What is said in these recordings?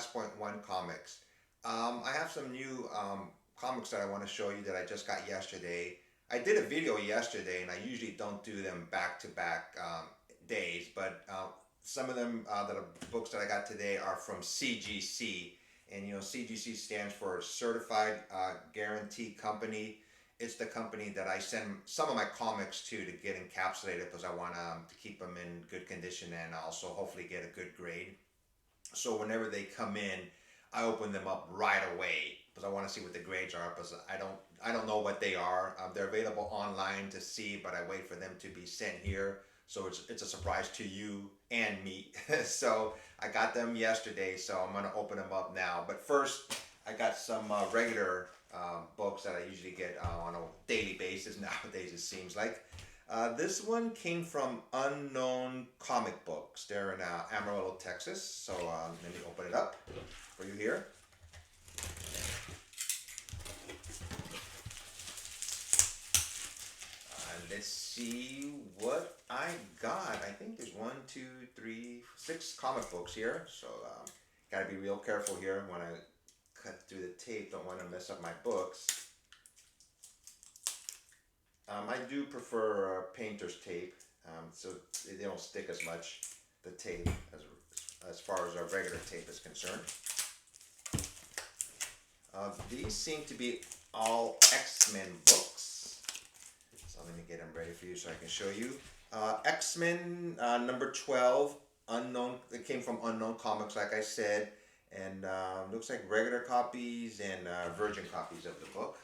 Point 1 Comics. I have some new comics that I want to show you that I just got yesterday. I did a video yesterday, and I usually don't do them back to back days, but some of them, that are books that I got today, are from CGC. And CGC stands for Certified Guarantee Company. It's the company that I send some of my comics to get encapsulated, because I want to keep them in good condition and also hopefully get a good grade. So whenever they come in, I open them up right away because I want to see what the grades are. Because I don't know what they are. They're available online to see, but I wait for them to be sent here. So it's a surprise to you and me. So I got them yesterday, so I'm gonna open them up now. But first, I got some regular books that I usually get on a daily basis nowadays, it seems like. This one came from Unknown Comic Books. They're in Amarillo, Texas. So let me open it up for you here. Let's see what I got. I think there's 1, 2, 3, 6 comic books here. So gotta be real careful here when I cut through the tape. Don't want to mess up my books. I do prefer painter's tape, so they don't stick as much, the tape, as far as our regular tape is concerned. These seem to be all X-Men books. So let me get them ready for you so I can show you. X-Men number 12, Unknown. It came from Unknown Comics, like I said, and looks like regular copies and virgin copies of the book.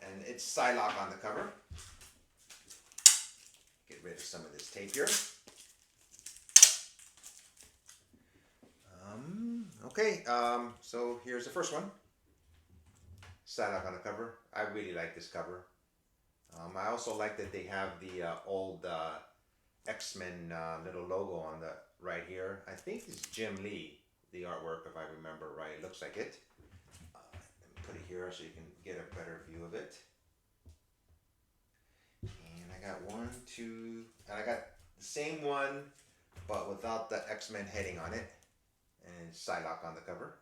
And it's Psylocke on the cover. Get rid of some of this tape here. Okay, so here's the first one. Psylocke on the cover. I really like this cover. I also like that they have the old X-Men little logo on the right here. I think it's Jim Lee, the artwork, if I remember right. It looks like it. Let me put it here so you can get a better view of it. And I got 1, 2, and I got the same one, but without the X-Men heading on it. And Psylocke on the cover.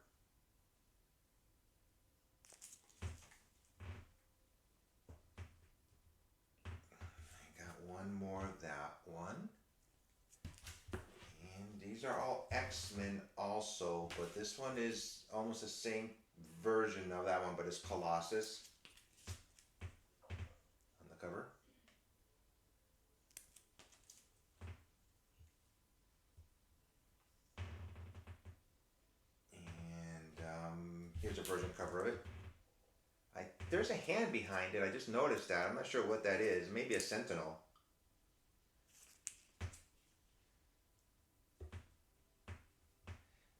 One more of that one. And these are all X-Men also, but this one is almost the same version of that one, but it's Colossus on the cover. And here's a version cover of it. There's a hand behind it. I just noticed that. I'm not sure what that is. Maybe a Sentinel.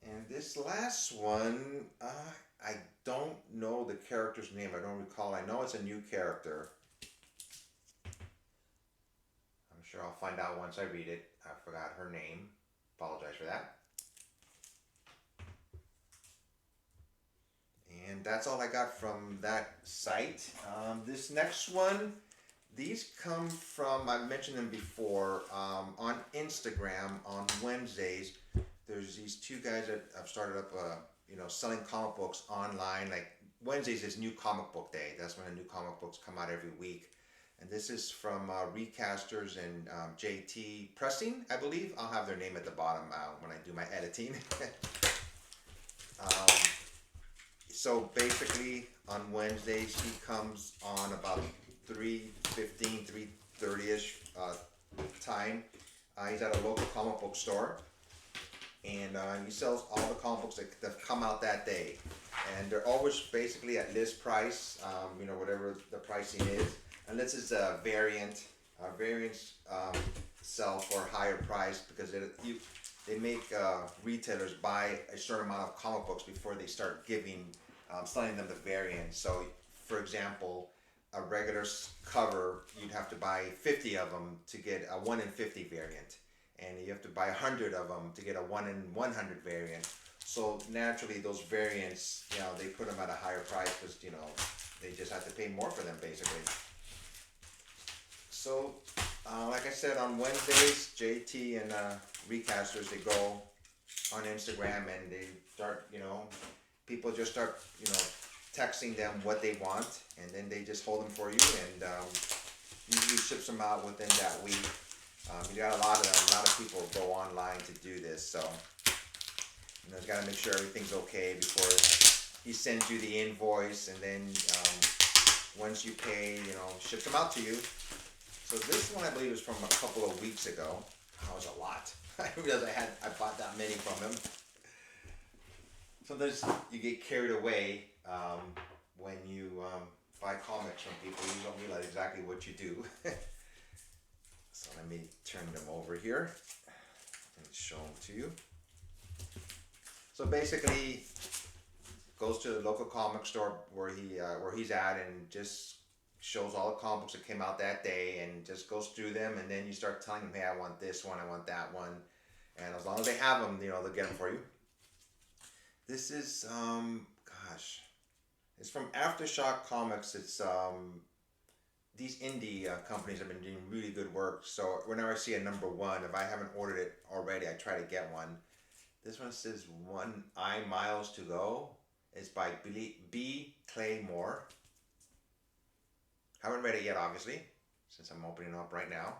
And this last one, I don't know the character's name. I don't recall. I know it's a new character. I'm sure I'll find out once I read it. I forgot her name. Apologize for that. And that's all I got from that site. This next one, these come from, I've mentioned them before, on Instagram on Wednesdays. There's these two guys that have started up, selling comic books online. Like Wednesdays is New Comic Book Day. That's when the new comic books come out every week. And this is from Recasters and JT Pressing, I believe. I'll have their name at the bottom when I do my editing. So basically, on Wednesdays, he comes on about 3:15, 3:30ish time. He's at a local comic book store. And he sells all the comic books that come out that day. And they're always basically at list price, whatever the pricing is. Unless it's a variant. Variants sell for a higher price because they make retailers buy a certain amount of comic books before they start selling them the variant. So, for example, a regular cover, you'd have to buy 50 of them to get a 1 in 50 variant. And you have to buy 100 of them to get a 1 in 100 variant. So naturally, those variants, they put them at a higher price because, they just have to pay more for them, basically. So, like I said, on Wednesdays, JT and Recasters, they go on Instagram, and they start, people just start, texting them what they want, and then they just hold them for you, and usually ships them out within that week. You got a lot of people go online to do this, so you got to make sure everything's okay before he sends you the invoice, and then once you pay, ships them out to you. So this one I believe is from a couple of weeks ago. That was a lot. I realized I bought that many from him. Sometimes you get carried away when you buy comics from people. You don't realize exactly what you do. So let me turn them over here and show them to you. So basically, goes to the local comic store where he's at, and just shows all the comic books that came out that day, and just goes through them, and then you start telling them, hey, I want this one, I want that one, and as long as they have them, they'll get them for you. This is it's from Aftershock Comics. It's these indie companies have been doing really good work. So whenever I see a number one, if I haven't ordered it already, I try to get one. This one says One Eye Miles to Go. It's by B. Claymore. Haven't read it yet, obviously, since I'm opening it up right now.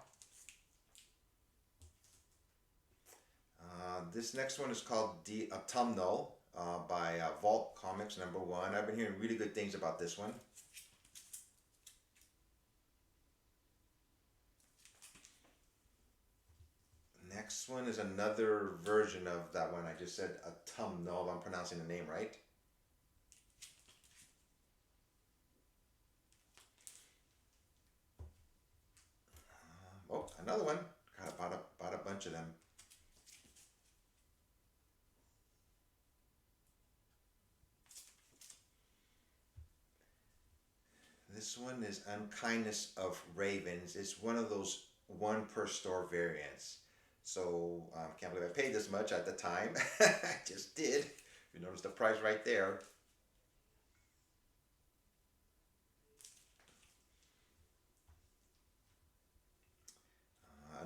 This next one is called The Autumnal by Vault Comics number one. I've been hearing really good things about this one. Next one is another version of that one. I just said Autumnal, if I'm pronouncing the name right. Oh, another one. God, I bought a bunch of them. This one is Unkindness of Ravens. It's one of those one per store variants. So can't believe I paid this much at the time. I just did. You notice the price right there.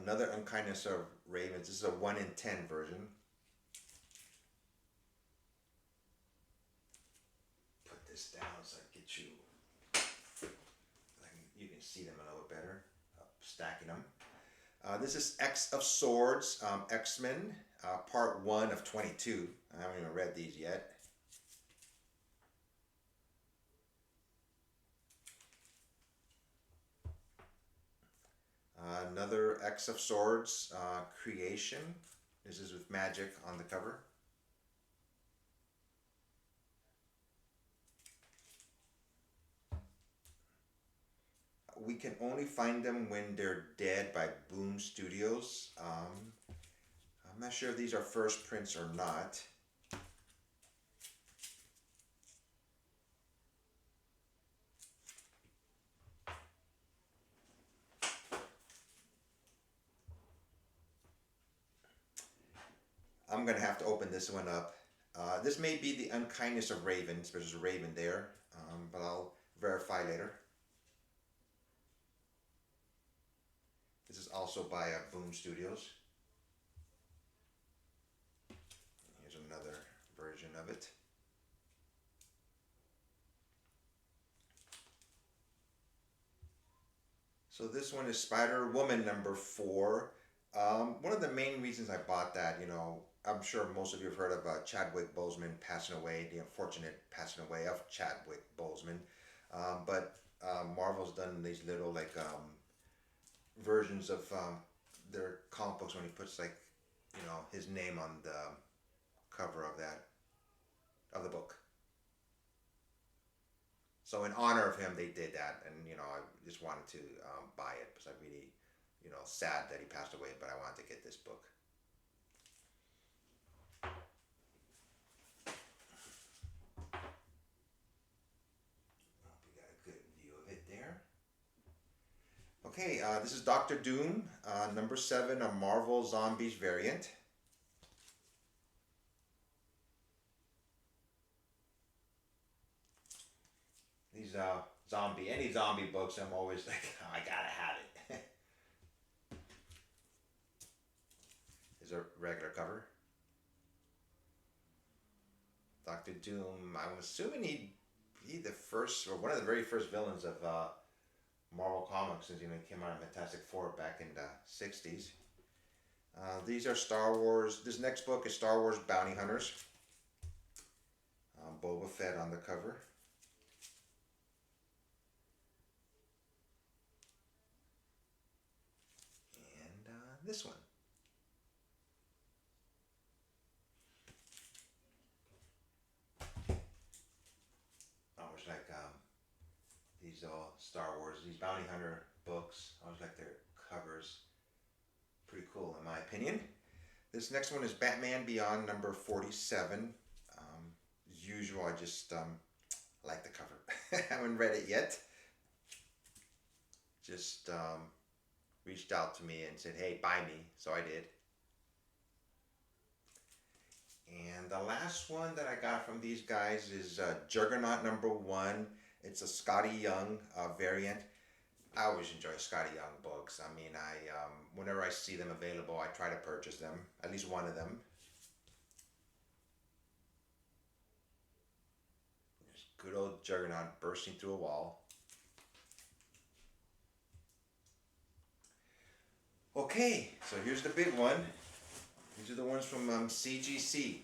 Another Unkindness of Ravens. This is a 1 in 10 version. Put this down so I get you. You can see them a little bit better. Stacking them. This is X of Swords, X-Men, part 1 of 22. I haven't even read these yet. Another X of Swords, Creation. This is with magic on the cover. We Can Only Find Them When They're Dead by Boom Studios. I'm not sure if these are first prints or not. I'm going to have to open this one up. This may be the Unkindness of Ravens. There's a raven there, but I'll verify later. This is also by Boom Studios. Here's another version of it. So this one is Spider-Woman number 4. One of the main reasons I bought that, I'm sure most of you have heard of Chadwick Boseman passing away, the unfortunate passing away of Chadwick Boseman. But Marvel's done these little versions of their comic books when he puts his name on the cover of the book. So in honor of him, they did that, and I just wanted to buy it because I really, sad that he passed away, but I wanted to get this book. We got a good view of it there. Okay, this is Doctor Doom, number 7, a Marvel Zombies variant. These any zombie books, I'm always like, oh, I gotta have it. Is a regular cover. Doctor Doom. I'm assuming he'd be the first or one of the very first villains of Marvel Comics, since he came out of Fantastic Four back in the '60s. These are Star Wars. This next book is Star Wars Bounty Hunters. Boba Fett on the cover. And this one. I always like these Star Wars, these Bounty Hunter books. I always like their covers. Pretty cool in my opinion. This next one is Batman Beyond number 47. As usual, I just like the cover. I haven't read it yet. Just reached out to me and said, hey, buy me. So I did. And the last one that I got from these guys is Juggernaut number 1. It's a Scotty Young variant. I always enjoy Scotty Young books. I mean, whenever I see them available, I try to purchase them, at least one of them. There's good old Juggernaut bursting through a wall. Okay, so here's the big one. These are the ones from CGC.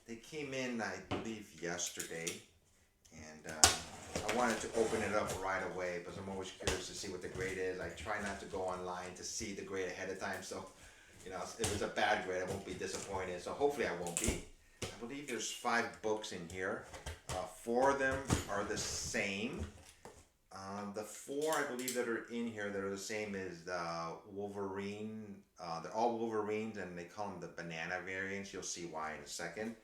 They came in, I believe, yesterday, and I wanted to open it up right away because I'm always curious to see what the grade is. I try not to go online to see the grade ahead of time, so if it's a bad grade, I won't be disappointed. So hopefully I won't be. I believe there's 5 books in here. 4 of them are the same. The 4 I believe that are in here that are the same is the Wolverine. They're all Wolverines, and they call them the banana variants. You'll see why in a second.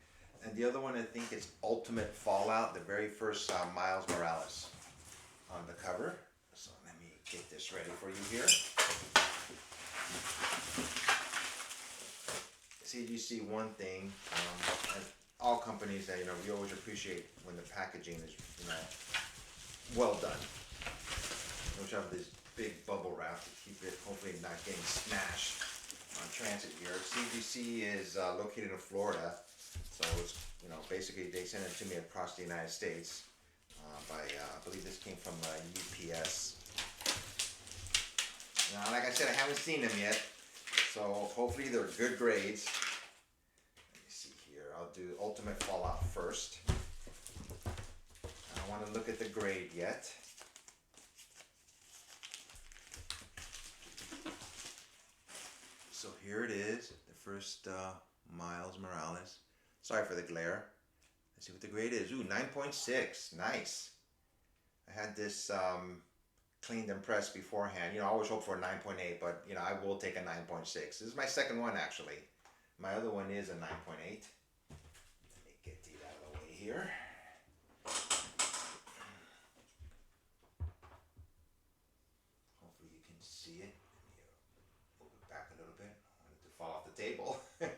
And the other one, I think, is Ultimate Fallout, the very first Miles Morales on the cover. So let me get this ready for you here. CGC, one thing, all companies that, we always appreciate when the packaging is, well done. Which have this big bubble wrap to keep it hopefully not getting smashed on transit here. CGC is located in Florida, so it's basically they send it to me across the United States by I believe this came from UPS. Now, like I said, I haven't seen them yet, so hopefully they're good grades. Let me see here. I'll do Ultimate Fallout first. I don't want to look at the grade yet. So here it is, the first Miles Morales. Sorry for the glare. Let's see what the grade is. Ooh, 9.6. Nice. I had this cleaned and pressed beforehand. I always hope for a 9.8, but I will take a 9.6. This is my second one actually. My other one is a 9.8. Let me get these out of the way here. Hopefully you can see it. Move it back a little bit. I want it to fall off the table. There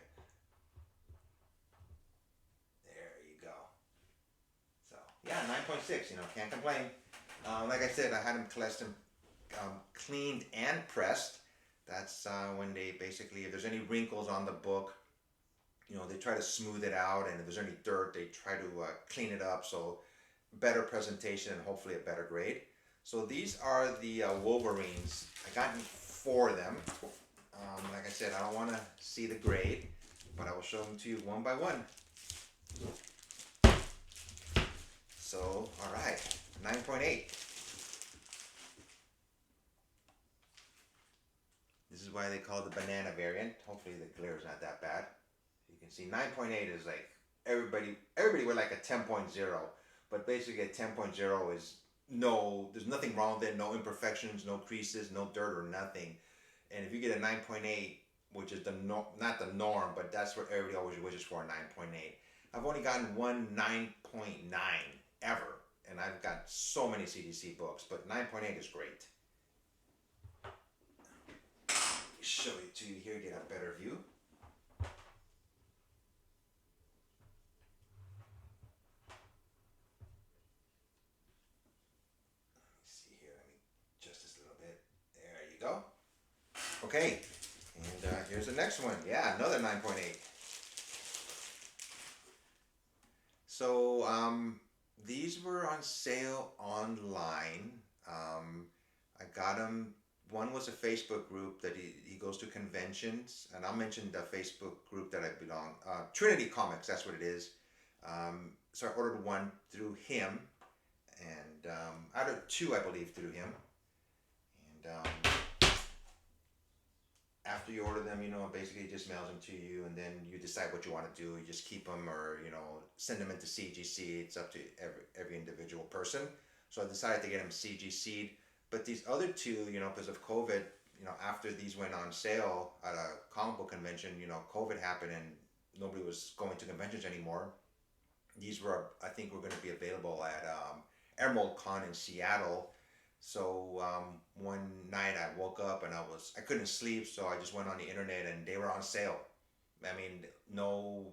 you go. So yeah, 9.6. Can't complain. Like I said, I had them cleaned and pressed. That's when they basically, if there's any wrinkles on the book, they try to smooth it out, and if there's any dirt, they try to clean it up. So better presentation and hopefully a better grade. So these are the Wolverines. I got 4 of them. Like I said, I don't want to see the grade, but I will show them to you one by one. So, all right, 9.8. This is why they call it the banana variant. Hopefully the glare is not that bad. You can see 9.8 is like everybody would like a 10.0, but basically a 10.0 is there's nothing wrong with it, no imperfections, no creases, no dirt or nothing. And if you get a 9.8, which is not the norm, but that's what everybody always wishes for, a 9.8. I've only gotten one 9.9 ever, and I've got so many CGC books, but 9.8 is great. Let me show it to you here, get a better view. Go. Okay, and here's the next one. Yeah, another 9.8. So these were on sale online. I got them. One was a Facebook group that he goes to conventions, and I'll mention the Facebook group that I belong. Trinity Comics, that's what it is. So I ordered one through him, and I ordered two, I believe, through him. And after you order them, basically it just mails them to you, and then you decide what you want to do. You just keep them, or send them into CGC. It's up to every individual person. So I decided to get them CGC'd. But these other two, because of COVID, after these went on sale at a comic book convention, COVID happened and nobody was going to conventions anymore. These were, I think, were going to be available at Emerald Con in Seattle. So one night I woke up and I couldn't sleep, so I just went on the internet and they were on sale. I mean, no,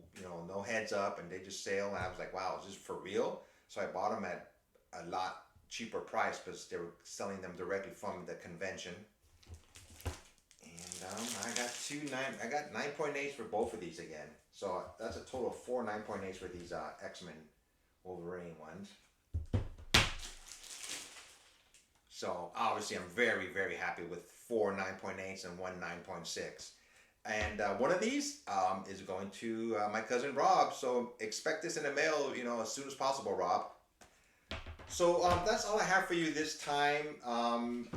no heads up, and they just sale. And I was like, wow, is this for real? So I bought them at a lot cheaper price because they were selling them directly from the convention. And I got 9.8s for both of these again. So that's a total of four 9.8s for these X-Men Wolverine ones. So obviously I'm very, very happy with four 9.8s and one 9.6. And one of these is going to my cousin Rob. So expect this in the mail, as soon as possible, Rob. So that's all I have for you this time.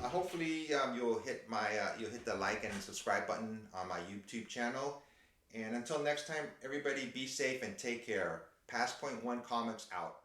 Hopefully you'll hit the like and subscribe button on my YouTube channel. And until next time, everybody be safe and take care. Pass Point One Comics out.